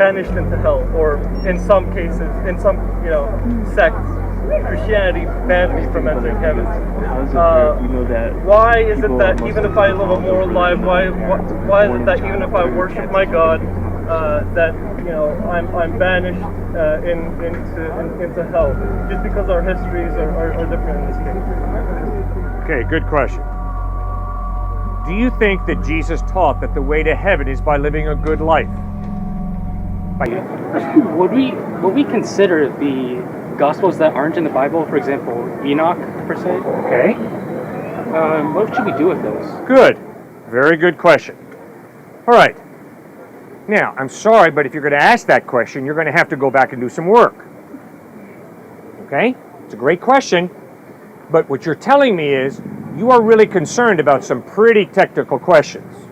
banished into hell, or in some cases, in some sects, Christianity banned me from entering heaven. How is it that we know that? Why is it that even if I live a moral life, why is it that even if I worship my God, that I'm banished into hell, just because our histories are different in this case? Okay, good question. Do you think that Jesus taught that the way to heaven is by living a good life? Would we consider the Gospels that aren't in the Bible, for example, Enoch, per se? Okay. What should we do with those? Good. Very good question. All right. Now, I'm sorry, but if you're going to ask that question, you're going to have to go back and do some work. Okay? It's a great question, but what you're telling me is you are really concerned about some pretty technical questions.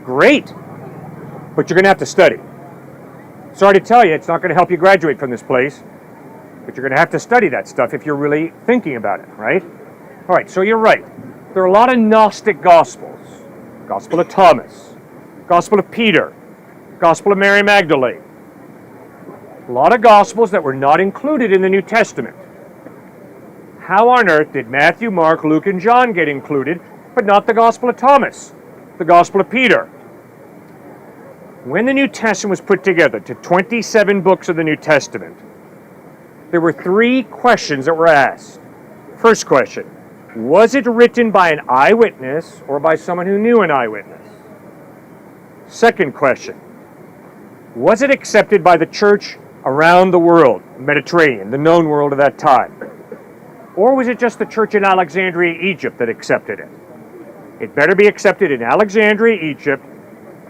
Great, but you're going to have to study. Sorry to tell you, it's not going to help you graduate from this place, but you're going to have to study that stuff if you're really thinking about it, right? All right, so you're right. There are a lot of Gnostic Gospels. Gospel of Thomas, Gospel of Peter, Gospel of Mary Magdalene. A lot of Gospels that were not included in the New Testament. How on earth did Matthew, Mark, Luke, and John get included, but not the Gospel of Thomas, the Gospel of Peter? When the New Testament was put together to 27 books of the New Testament, there were 3 questions that were asked. First question, was it written by an eyewitness or by someone who knew an eyewitness? Second question, was it accepted by the church around the world, Mediterranean, the known world of that time? Or was it just the church in Alexandria, Egypt that accepted it? It better be accepted in Alexandria, Egypt,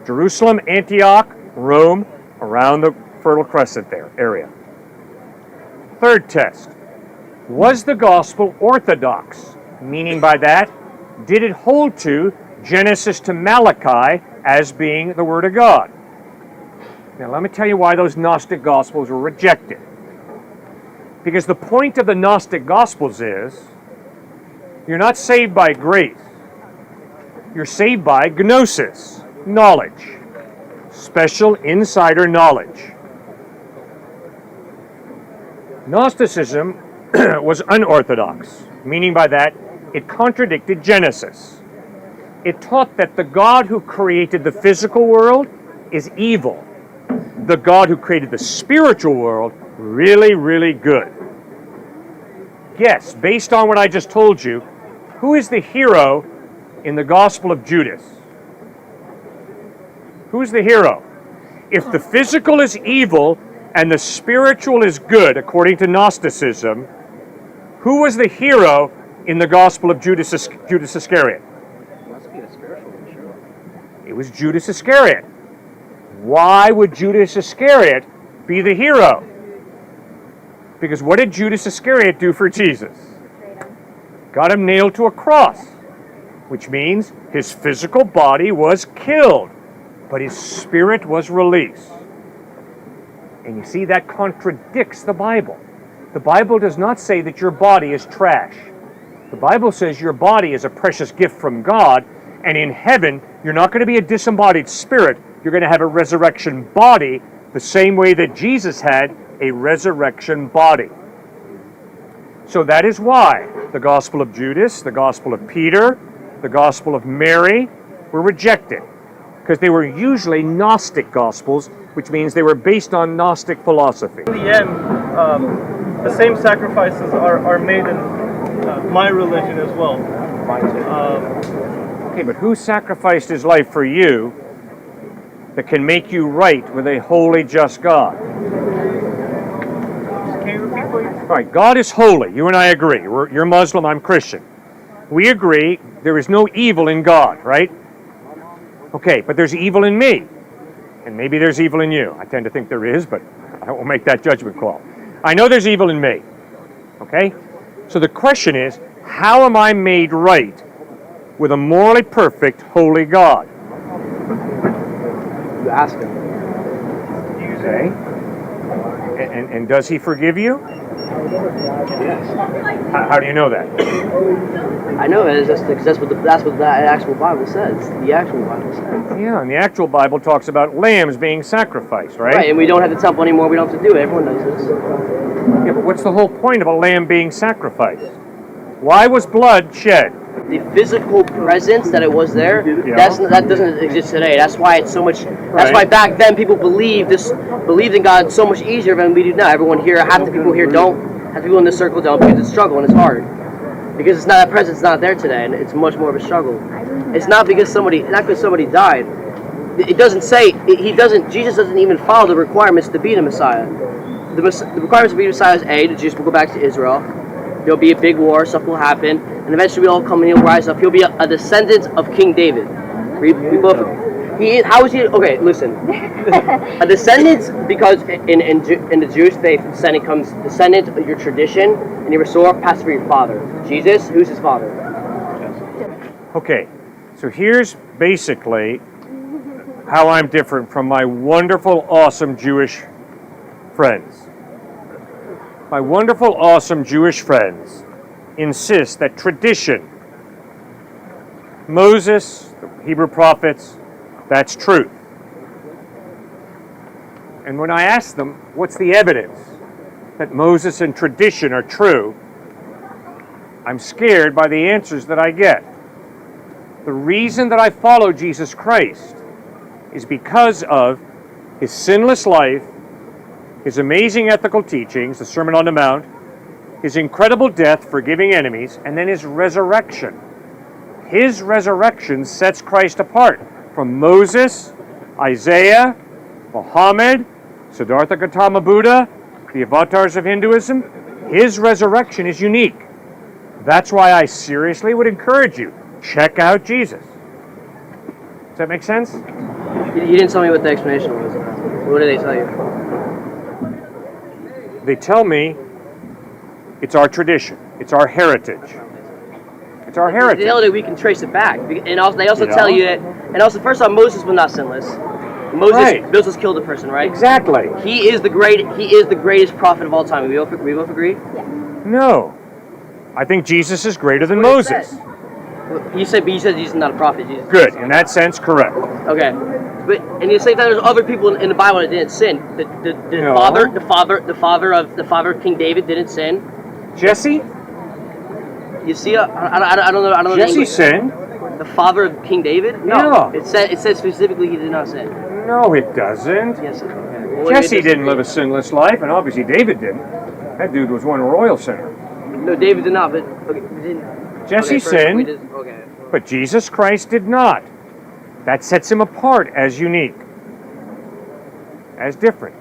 Jerusalem, Antioch, Rome, around the Fertile Crescent there area. Third test, was the gospel orthodox? Meaning by that, did it hold to Genesis to Malachi as being the Word of God? Now let me tell you why those Gnostic Gospels were rejected. Because the point of the Gnostic Gospels is, you're not saved by grace. You're saved by gnosis, knowledge, special insider knowledge. Gnosticism was unorthodox, meaning by that, it contradicted Genesis. It taught that the God who created the physical world is evil. The God who created the spiritual world, really, really good. Yes, based on what I just told you, who is the hero in the Gospel of Judas? Who's the hero? If the physical is evil and the spiritual is good, according to Gnosticism, who was the hero in the Gospel of Judas Iscariot? It must be a spiritual one, sure. It was Judas Iscariot. Why would Judas Iscariot be the hero? Because what did Judas Iscariot do for Jesus? Got him nailed to a cross, which means his physical body was killed, but his spirit was released. And you see, that contradicts the Bible. The Bible does not say that your body is trash. The Bible says your body is a precious gift from God, and in heaven, you're not going to be a disembodied spirit. You're going to have a resurrection body, the same way that Jesus had a resurrection body. So that is why the Gospel of Judas, the Gospel of Peter, the Gospel of Mary were rejected, because they were usually Gnostic Gospels, which means they were based on Gnostic philosophy. In the end, the same sacrifices are made in my religion as well. Okay, but who sacrificed his life for you that can make you right with a holy, just God? Can you repeat, please? All right, God is holy. You and I agree. You're Muslim, I'm Christian. We agree there is no evil in God, right? Okay, but there's evil in me. And maybe there's evil in you. I tend to think there is, but I won't make that judgment call. I know there's evil in me. Okay? So the question is, how am I made right with a morally perfect, holy God? You ask him. Okay? And does he forgive you? Yes. How do you know that? I know it is just because that's what the actual Bible says. The actual Bible says. Yeah, and the actual Bible talks about lambs being sacrificed, right? Right, and we don't have the temple anymore. We don't have to do it. Everyone knows this. Yeah, but what's the whole point of a lamb being sacrificed? Why was blood shed? The physical presence that it was there, Yeah. that doesn't exist today. That's why it's so much. That's Right. why back then people believed in God so much easier than we do now. Everyone here, half the people here don't. Half the people in this circle don't, because it's a struggle and it's hard. Because it's not that presence, not there today, and it's much more of a struggle. It's not because somebody died. It doesn't say Jesus doesn't even follow the requirements to be the Messiah. The requirements to be the Messiah is that Jesus will go back to Israel. There'll be a big war, stuff will happen, and eventually we all come and he'll rise up. He'll be a descendant of King David. We both. How is he? Okay, listen. A descendant, because in the Jewish faith, descendant of your tradition, and your resort passed for your father. Jesus, who's his father? Okay, so here's basically how I'm different from my wonderful, awesome Jewish friends. My wonderful, awesome Jewish friends insist that tradition, Moses, the Hebrew prophets, that's truth. And when I ask them, what's the evidence that Moses and tradition are true, I'm scared by the answers that I get. The reason that I follow Jesus Christ is because of his sinless life, his amazing ethical teachings, the Sermon on the Mount, his incredible death, forgiving enemies, and then his resurrection. His resurrection sets Christ apart from Moses, Isaiah, Muhammad, Siddhartha Gautama Buddha, the avatars of Hinduism. His resurrection is unique. That's why I seriously would encourage you, check out Jesus. Does that make sense? You didn't tell me what the explanation was. What did they tell you? They tell me it's our tradition, it's our heritage. It's our heritage. They tell you that we can trace it back, and also, they also tell you that. And also, first off, Moses was not sinless. Moses killed a person, right? Exactly. He is the greatest prophet of all time. We both agree? No. I think Jesus is greater than What it Moses. said. You said Jesus is not a prophet. Jesus. Good. In that sense, correct. Okay. But and at the same time, there's other people in the Bible that didn't sin. No. The father of King David didn't sin. Jesse? You see, I don't know. Jesse the English. sinned. The father of King David? No. Yeah. It says specifically he did not sin. No, it doesn't. Yes. Okay. Well, Jesse didn't live a sinless life, and obviously David didn't. That dude was one royal sinner. No, David did not. But okay, didn't. Jesse first sinned, Okay. but Jesus Christ did not. That sets him apart as unique, as different.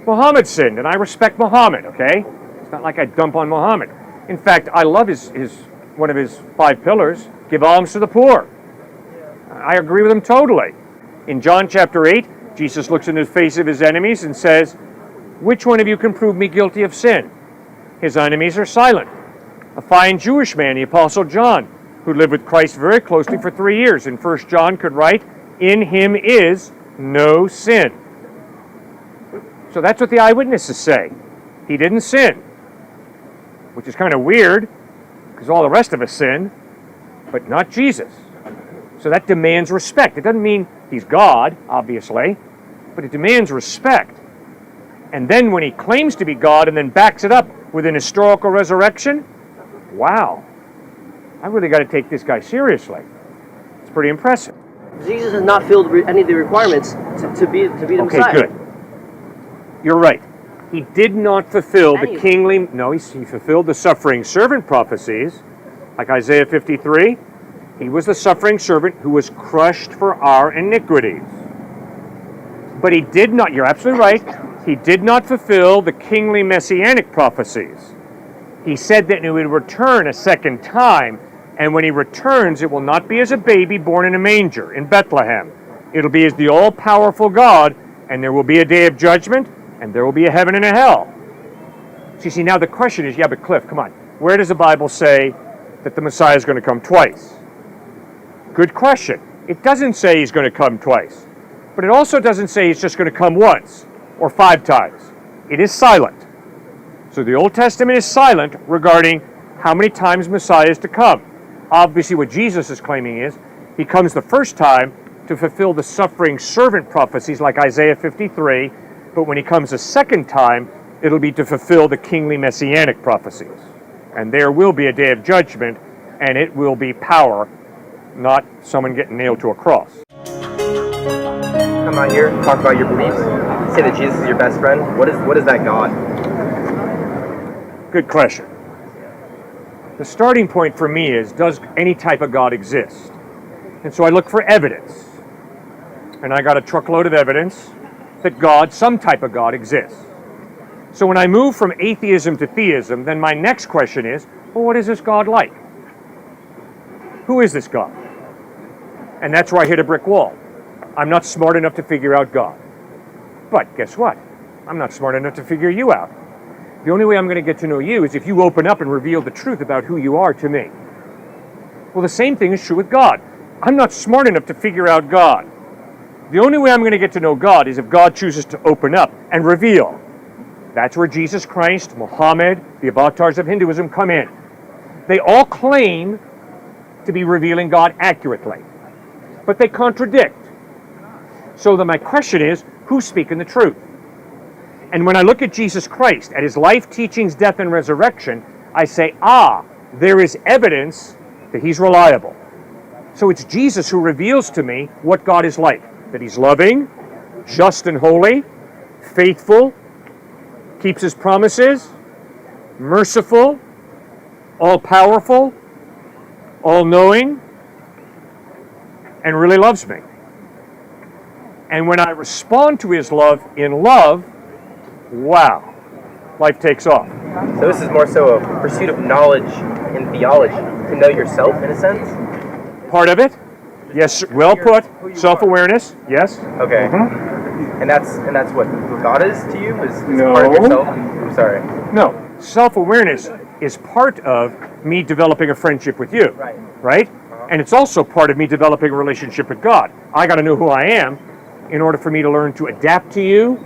Muhammad sinned, and I respect Muhammad, okay? It's not like I dump on Muhammad. In fact, I love his one of his 5 pillars, give alms to the poor. I agree with him totally. In John chapter 8, Jesus looks in the face of his enemies and says, which one of you can prove me guilty of sin? His enemies are silent. A fine Jewish man, the Apostle John, who lived with Christ very closely for 3 years, in 1 John could write, in him is no sin. So that's what the eyewitnesses say. He didn't sin, which is kind of weird, because all the rest of us sin, but not Jesus. So that demands respect. It doesn't mean he's God, obviously, but it demands respect. And then when he claims to be God and then backs it up with an historical resurrection, wow, I really got to take this guy seriously. It's pretty impressive. Jesus has not filled any of the requirements to be the Messiah. Okay, good. You're right. He did not fulfill the kingly... No, he fulfilled the suffering servant prophecies, like Isaiah 53. He was the suffering servant who was crushed for our iniquities. But he did not, you're absolutely right, he did not fulfill the kingly messianic prophecies. He said that he would return a second time, and when he returns, it will not be as a baby born in a manger in Bethlehem. It'll be as the all-powerful God, and there will be a day of judgment, and there will be a heaven and a hell. So you see, now the question is, yeah, but Cliff, come on, where does the Bible say that the Messiah is going to come twice? Good question. It doesn't say he's going to come twice, but it also doesn't say he's just going to come once or 5 times. It is silent. So the Old Testament is silent regarding how many times Messiah is to come. Obviously what Jesus is claiming is he comes the first time to fulfill the suffering servant prophecies like Isaiah 53, but when he comes a second time, it'll be to fulfill the kingly messianic prophecies. And there will be a day of judgment, and it will be power, not someone getting nailed to a cross. Come out here, talk about your beliefs, say that Jesus is your best friend. What is that God? Good question. The starting point for me is, does any type of God exist? And so I look for evidence. And I got a truckload of evidence that God, some type of God, exists. So when I move from atheism to theism, then my next question is, well, what is this God like? Who is this God? And that's where I hit a brick wall. I'm not smart enough to figure out God. But guess what? I'm not smart enough to figure you out. The only way I'm going to get to know you is if you open up and reveal the truth about who you are to me. Well, the same thing is true with God. I'm not smart enough to figure out God. The only way I'm going to get to know God is if God chooses to open up and reveal. That's where Jesus Christ, Muhammad, the avatars of Hinduism come in. They all claim to be revealing God accurately, but they contradict. So then my question is, who's speaking the truth? And when I look at Jesus Christ, at his life, teachings, death, and resurrection, I say, there is evidence that he's reliable. So it's Jesus who reveals to me what God is like, that he's loving, just and holy, faithful, keeps his promises, merciful, all-powerful, all-knowing, and really loves me. And when I respond to his love in love, wow, life takes off. So this is more so a pursuit of knowledge in theology, to know yourself in a sense? Part of it, yes, well put. Self-awareness, yes. Okay. And that's what God is to you? Is part of yourself? I'm sorry. No, self-awareness is part of me developing a friendship with you, right? And it's also part of me developing a relationship with God. I got to know who I am in order for me to learn to adapt to you,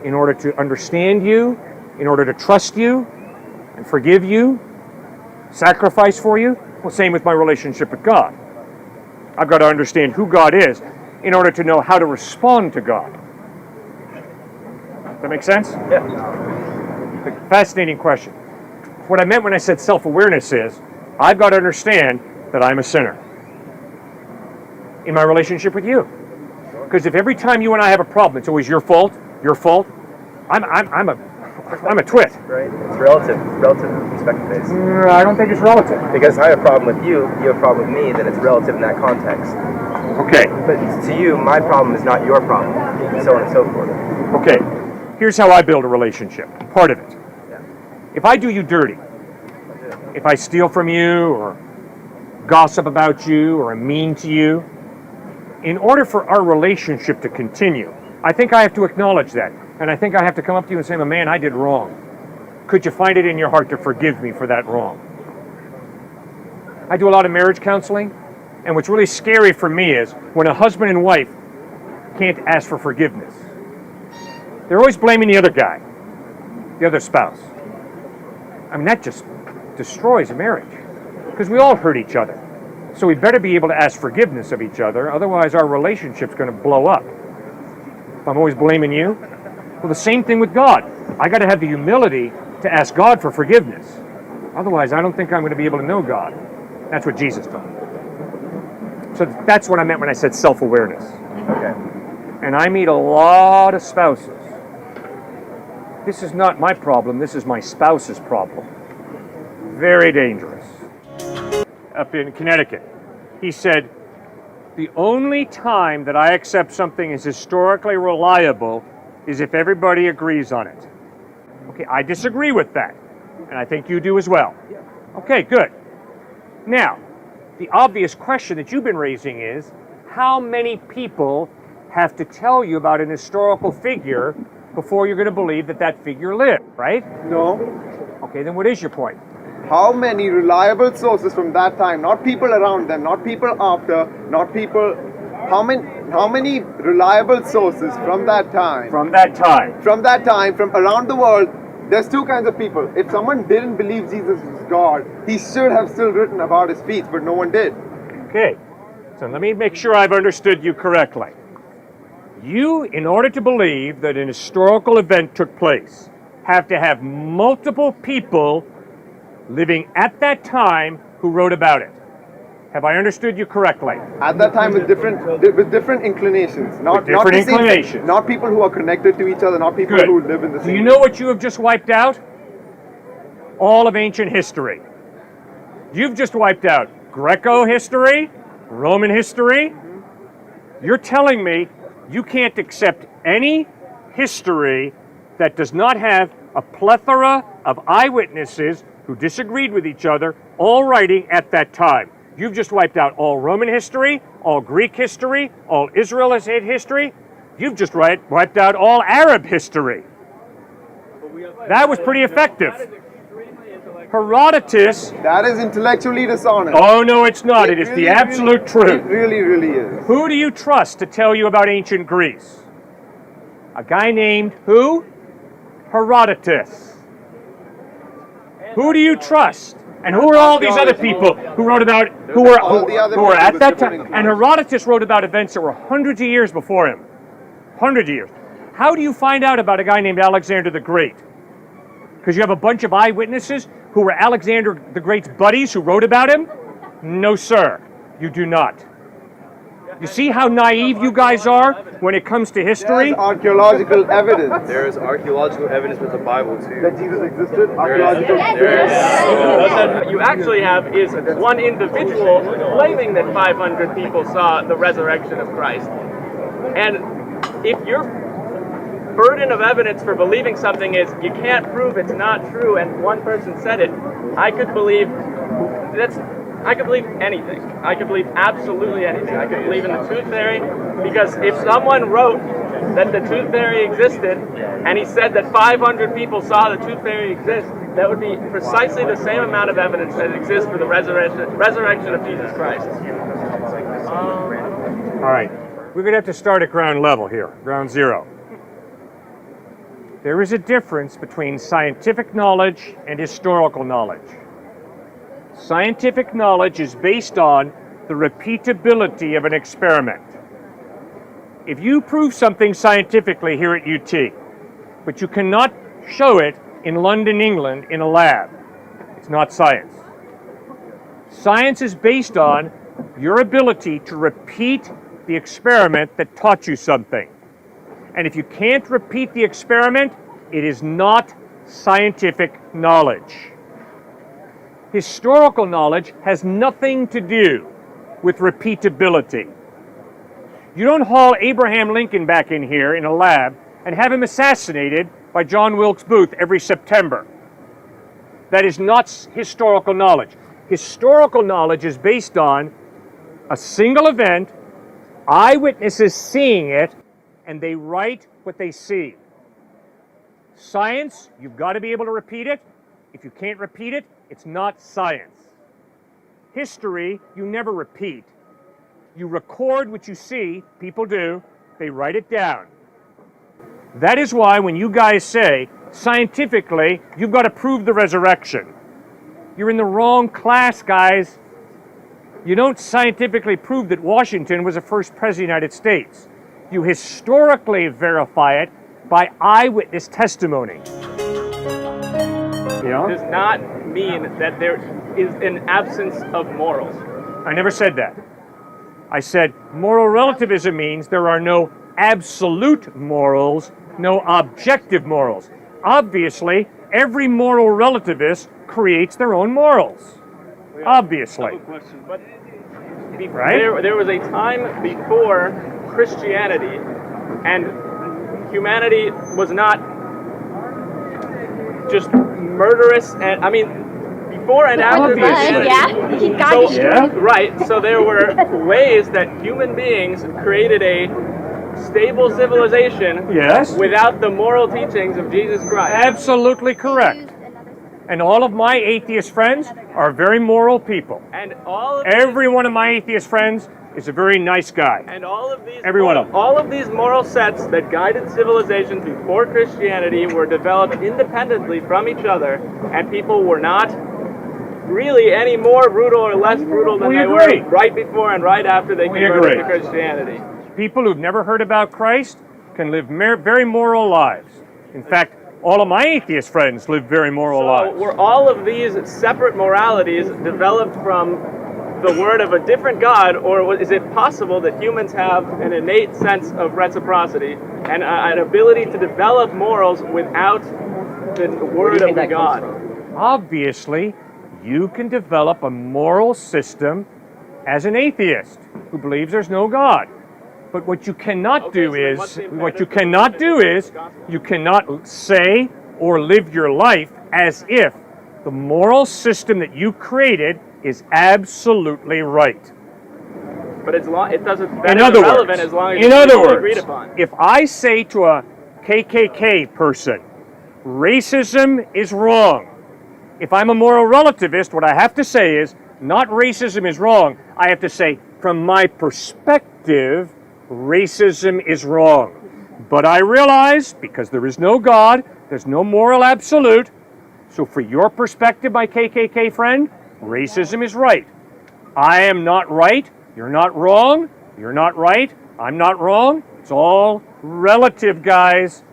in order to understand you, in order to trust you and forgive you, sacrifice for you. Well, same with my relationship with God. I've got to understand who God is in order to know how to respond to God. That make sense? Yeah. Fascinating question. What I meant when I said self-awareness is, I've got to understand that I'm a sinner in my relationship with you. Because if every time you and I have a problem, it's always your fault, I'm a twit. Right. It's relative perspective based. I don't think it's relative. Because I have a problem with you, you have a problem with me, then it's relative in that context. Okay. But to you, my problem is not your problem, so on and so forth. Okay. Here's how I build a relationship. Part of it. If I do you dirty, if I steal from you or gossip about you or am mean to you, in order for our relationship to continue, I think I have to acknowledge that. And I think I have to come up to you and say, man, I did wrong. Could you find it in your heart to forgive me for that wrong? I do a lot of marriage counseling, and what's really scary for me is when a husband and wife can't ask for forgiveness. They're always blaming the other guy, the other spouse. I mean, that just destroys a marriage, because we all hurt each other. So we better be able to ask forgiveness of each other, otherwise our relationship's going to blow up. If I'm always blaming you, well, the same thing with God. I got to have the humility to ask God for forgiveness. Otherwise, I don't think I'm going to be able to know God. That's what Jesus taught. So that's what I meant when I said self-awareness. Okay. And I meet a lot of spouses. This is not my problem, this is my spouse's problem. Very dangerous. Up in Connecticut, he said, the only time that I accept something as historically reliable is if everybody agrees on it. Okay, I disagree with that, and I think you do as well. Okay, good. Now, the obvious question that you've been raising is, how many people have to tell you about an historical figure before you're going to believe that that figure lived, right? No. Okay, then what is your point? How many reliable sources from that time, not people around them, not people after, not people, how many reliable sources from that time? From that time. From that time, from around the world, there's two kinds of people. If someone didn't believe Jesus was God, he should have still written about his feats, but no one did. Okay, so let me make sure I've understood you correctly. You, in order to believe that an historical event took place, have to have multiple people living at that time who wrote about it. Have I understood you correctly? At that time, with different inclinations, not different the same- inclinations. not people who are connected to each other, not people Good. who live in the Do same. you know what you have just wiped out? All of ancient history. You've just wiped out Greco history, Roman history. You're telling me you can't accept any history that does not have a plethora of eyewitnesses who disagreed with each other, all writing at that time. You've just wiped out all Roman history, all Greek history, all Israelite history. You've just wiped out all Arab history. That was pretty effective. Herodotus. That is intellectually dishonest. Oh, no, it's not. It is really, the absolute It truth. really is. Who do you trust to tell you about ancient Greece? A guy named who? Herodotus. Who do you trust? And who are all these other people who wrote about, who were at that time? And Herodotus wrote about events that were hundreds of years before him. Hundreds of years. How do you find out about a guy named Alexander the Great? Because you have a bunch of eyewitnesses who were Alexander the Great's buddies who wrote about him? No, sir, you do not. You see how naive you guys are when it comes to history? There's archaeological evidence There is archaeological evidence with the Bible too. that Jesus existed. Archaeological What you actually have is one individual claiming that 500 people saw the resurrection of Christ. And if your burden of evidence for believing something is you can't prove it's not true and one person said it, I could believe anything. I could believe absolutely anything. I could believe in the tooth fairy because if someone wrote that the tooth fairy existed and he said that 500 people saw the tooth fairy exist, that would be precisely the same amount of evidence that exists for the resurrection of Jesus Christ. All right, we're going to have to start at ground level here, ground zero. There is a difference between scientific knowledge and historical knowledge. Scientific knowledge is based on the repeatability of an experiment. If you prove something scientifically here at UT, but you cannot show it in London, England, in a lab, it's not science. Science is based on your ability to repeat the experiment that taught you something. And if you can't repeat the experiment, it is not scientific knowledge. Historical knowledge has nothing to do with repeatability. You don't haul Abraham Lincoln back in here in a lab and have him assassinated by John Wilkes Booth every September. That is not historical knowledge. Historical knowledge is based on a single event, eyewitnesses seeing it, and they write what they see. Science, you've got to be able to repeat it. If you can't repeat it, it's not science. History, you never repeat. You record what you see, people do, they write it down. That is why when you guys say, scientifically, you've got to prove the resurrection, you're in the wrong class, guys. You don't scientifically prove that Washington was the first president of the United States. You historically verify it by eyewitness testimony. Yeah? Does not mean that there is an absence of morals. I never said that. I said moral relativism means there are no absolute morals, no objective morals. Obviously, every moral relativist creates their own morals. Obviously. But Right? there was a time before Christianity, and humanity was not just murderous, and I mean, before and after Christianity. Yeah, he got destroyed. Right, so there were ways that human beings created a stable civilization Yes. without the moral teachings of Jesus Christ. Absolutely correct. And all of my atheist friends are very moral people. And all of Every one of my atheist friends is a very nice guy. And all of these Every one of them. all of these moral sets that guided civilizations before Christianity were developed independently from each other, and people were not really any more brutal or less brutal than We they agree. were right before and right after they We converted agree. to Christianity. People who've never heard about Christ can live very moral lives. In fact, all of my atheist friends live very moral So lives. were all of these separate moralities developed from the word of a different God, or is it possible that humans have an innate sense of reciprocity and an ability to develop morals without the word of the God? Obviously, you can develop a moral system as an atheist who believes there's no God. But what you cannot do is, you cannot say or live your life as if the moral system that you created is absolutely right. But it doesn't. That In is other irrelevant words, as long as it's agreed upon. if I say to a KKK person, racism is wrong, if I'm a moral relativist, what I have to say is, not racism is wrong, I have to say, from my perspective, racism is wrong. But I realize, because there is no God, there's no moral absolute, so for your perspective, my KKK friend, racism is right. I am not right, you're not wrong, you're not right, I'm not wrong. It's all relative, guys.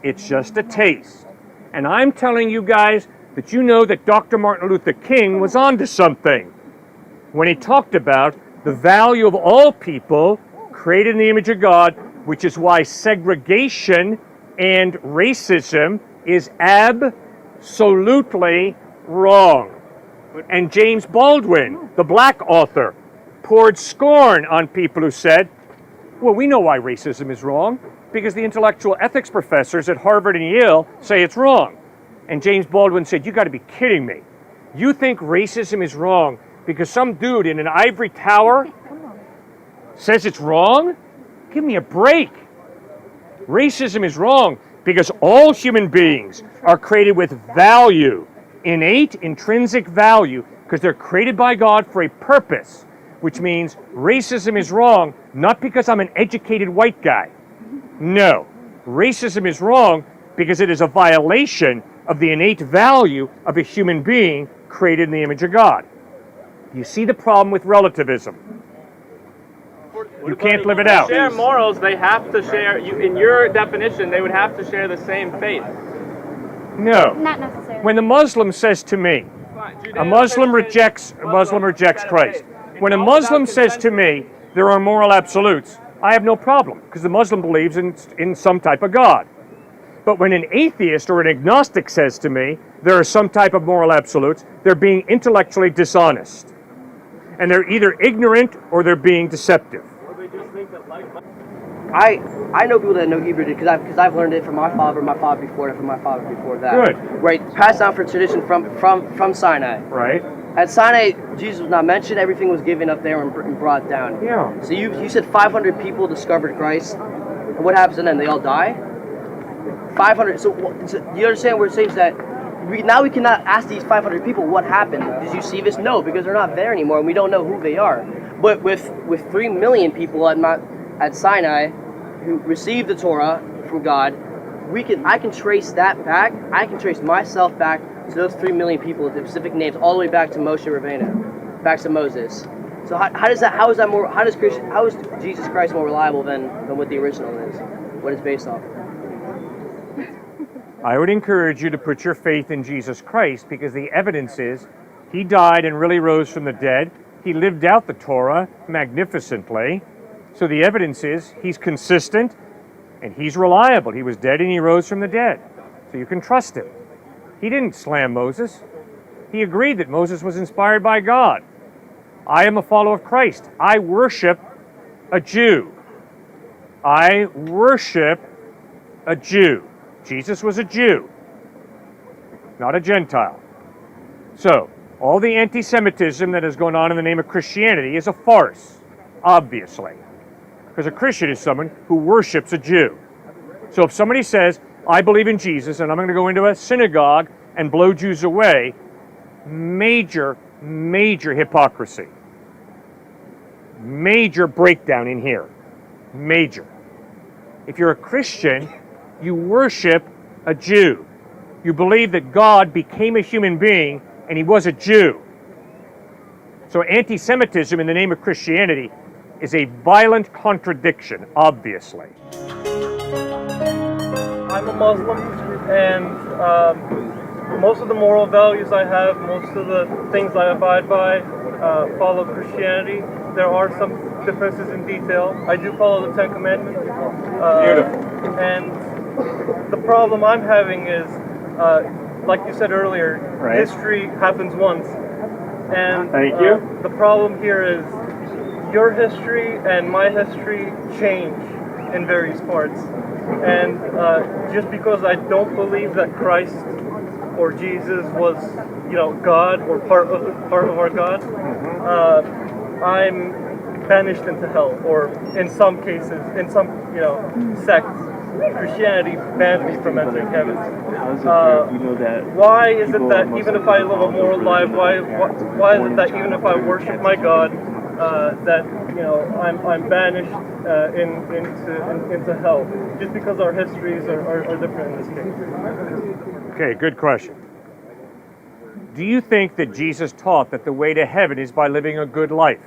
It's just a taste. And I'm telling you guys that you know that Dr. Martin Luther King was onto something when he talked about the value of all people created in the image of God, which is why segregation and racism is absolutely wrong. And James Baldwin, the black author, poured scorn on people who said, well, we know why racism is wrong, because the intellectual ethics professors at Harvard and Yale say it's wrong. And James Baldwin said, you got to be kidding me. You think racism is wrong because some dude in an ivory tower says it's wrong? Give me a break. Racism is wrong because all human beings are created with value, innate, intrinsic value, because they're created by God for a purpose, which means racism is wrong not because I'm an educated white guy. No, racism is wrong because it is a violation of the innate value of a human being created in the image of God. You see the problem with relativism. You can't live it To out. share morals, they have to share. In your definition, they would have to share the same faith. No. Not necessarily. When the Muslim says to me, a Muslim rejects Christ. When a Muslim says to me, there are moral absolutes, I have no problem, because the Muslim believes in some type of God. But when an atheist or an agnostic says to me, there are some type of moral absolutes, they're being intellectually dishonest. And they're either ignorant or they're being deceptive. I know people that know Hebrew because I've learned it from my father before that, from my father before that. Good. Right, passed down for tradition from Sinai. Right? At Sinai, Jesus was not mentioned. Everything was given up there and brought down. Yeah. So you said 500 people discovered Christ. And what happens to them? They all die? 500. So you understand what we're saying is that now we cannot ask these 500 people what happened. Did you see this? No, because they're not there anymore and we don't know who they are. But with 3 million people at Sinai who received the Torah from God, I can trace that back. I can trace myself back to those 3 million people with the specific names, all the way back to Moshe Rabbeinu, back to Moses. So how is Jesus Christ more reliable than what the original is? What it's based off? I would encourage you to put your faith in Jesus Christ because the evidence is he died and really rose from the dead. He lived out the Torah magnificently. So the evidence is he's consistent and he's reliable. He was dead and he rose from the dead. So you can trust him. He didn't slam Moses. He agreed that Moses was inspired by God. I am a follower of Christ. I worship a Jew. I worship a Jew. Jesus was a Jew, not a Gentile. So, all the anti-Semitism that is going on in the name of Christianity is a farce, obviously. Because a Christian is someone who worships a Jew. So if somebody says, I believe in Jesus and I'm going to go into a synagogue and blow Jews away, major hypocrisy. major breakdown in here. Major. If you're a Christian, you worship a Jew. You believe that God became a human being and he was a Jew. So anti-Semitism in the name of Christianity is a violent contradiction, obviously. I'm a Muslim, and most of the moral values I have, most of the things I abide by, follow Christianity. There are some differences in detail. I do follow the Ten Commandments. Beautiful. And the problem I'm having is, like you said earlier, Right. history happens once. And Thank you. The problem here is your history and my history change in various parts. And just because I don't believe that Christ or Jesus was, God or part of our God, I'm banished into hell. Or in some cases, in some sects, Christianity bans me from entering heaven. How is it that Why is it people that must even if have I live a moral life, why is it that even if I worship my God, that I'm banished into hell just because our histories are different in this case? Okay, good question. Do you think that Jesus taught that the way to heaven is by living a good life?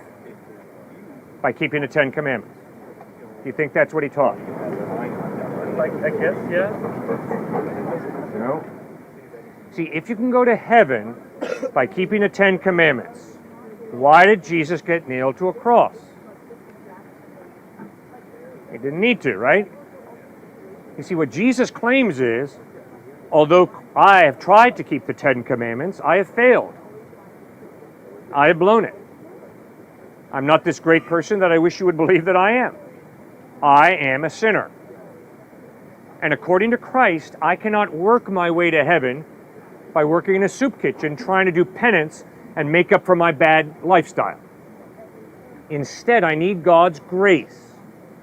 By keeping the Ten Commandments? Do you think that's what he taught? I guess, yeah. No. See, if you can go to heaven by keeping the Ten Commandments, why did Jesus get nailed to a cross? He didn't need to, right? You see, what Jesus claims is, although I have tried to keep the Ten Commandments, I have failed. I have blown it. I'm not this great person that I wish you would believe that I am. I am a sinner. And according to Christ, I cannot work my way to heaven by working in a soup kitchen trying to do penance and make up for my bad lifestyle. Instead, I need God's grace,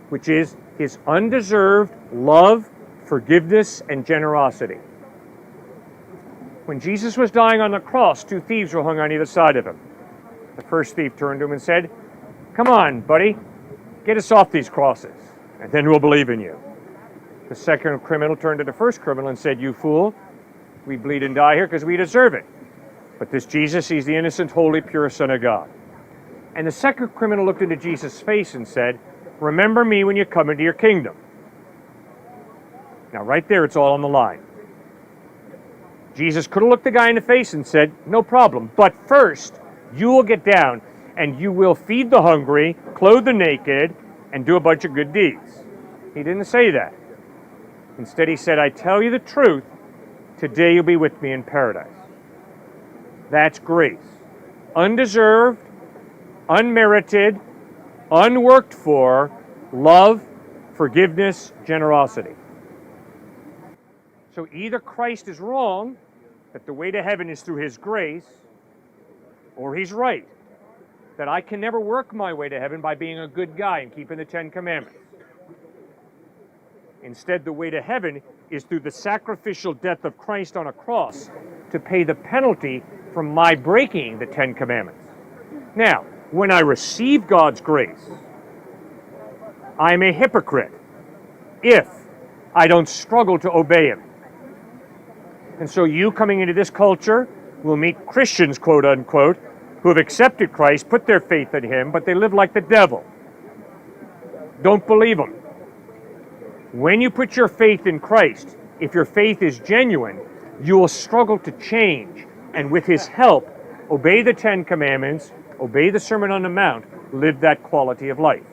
which is his undeserved love, forgiveness, and generosity. When Jesus was dying on the cross, two thieves were hung on either side of him. The first thief turned to him and said, "Come on, buddy, get us off these crosses, and then we'll believe in you." The second criminal turned to the first criminal and said, "You fool, we bleed and die here because we deserve it. But this Jesus, he's the innocent, holy, pure Son of God." And the second criminal looked into Jesus' face and said, "Remember me when you come into your kingdom." Now right there, it's all on the line. Jesus could have looked the guy in the face and said, "No problem, but first, you will get down and you will feed the hungry, clothe the naked, and do a bunch of good deeds." He didn't say that. Instead, he said, "I tell you the truth, today you'll be with me in paradise." That's grace. Undeserved, unmerited, unworked for love, forgiveness, generosity. So either Christ is wrong, that the way to heaven is through his grace, or he's right, that I can never work my way to heaven by being a good guy and keeping the Ten Commandments. Instead, the way to heaven is through the sacrificial death of Christ on a cross to pay the penalty for my breaking the Ten Commandments. Now, when I receive God's grace, I'm a hypocrite if I don't struggle to obey him. And so you coming into this culture will meet Christians, quote unquote, who have accepted Christ, put their faith in him, but they live like the devil. Don't believe him. When you put your faith in Christ, if your faith is genuine, you will struggle to change, and with his help, obey the Ten Commandments, obey the Sermon on the Mount, live that quality of life.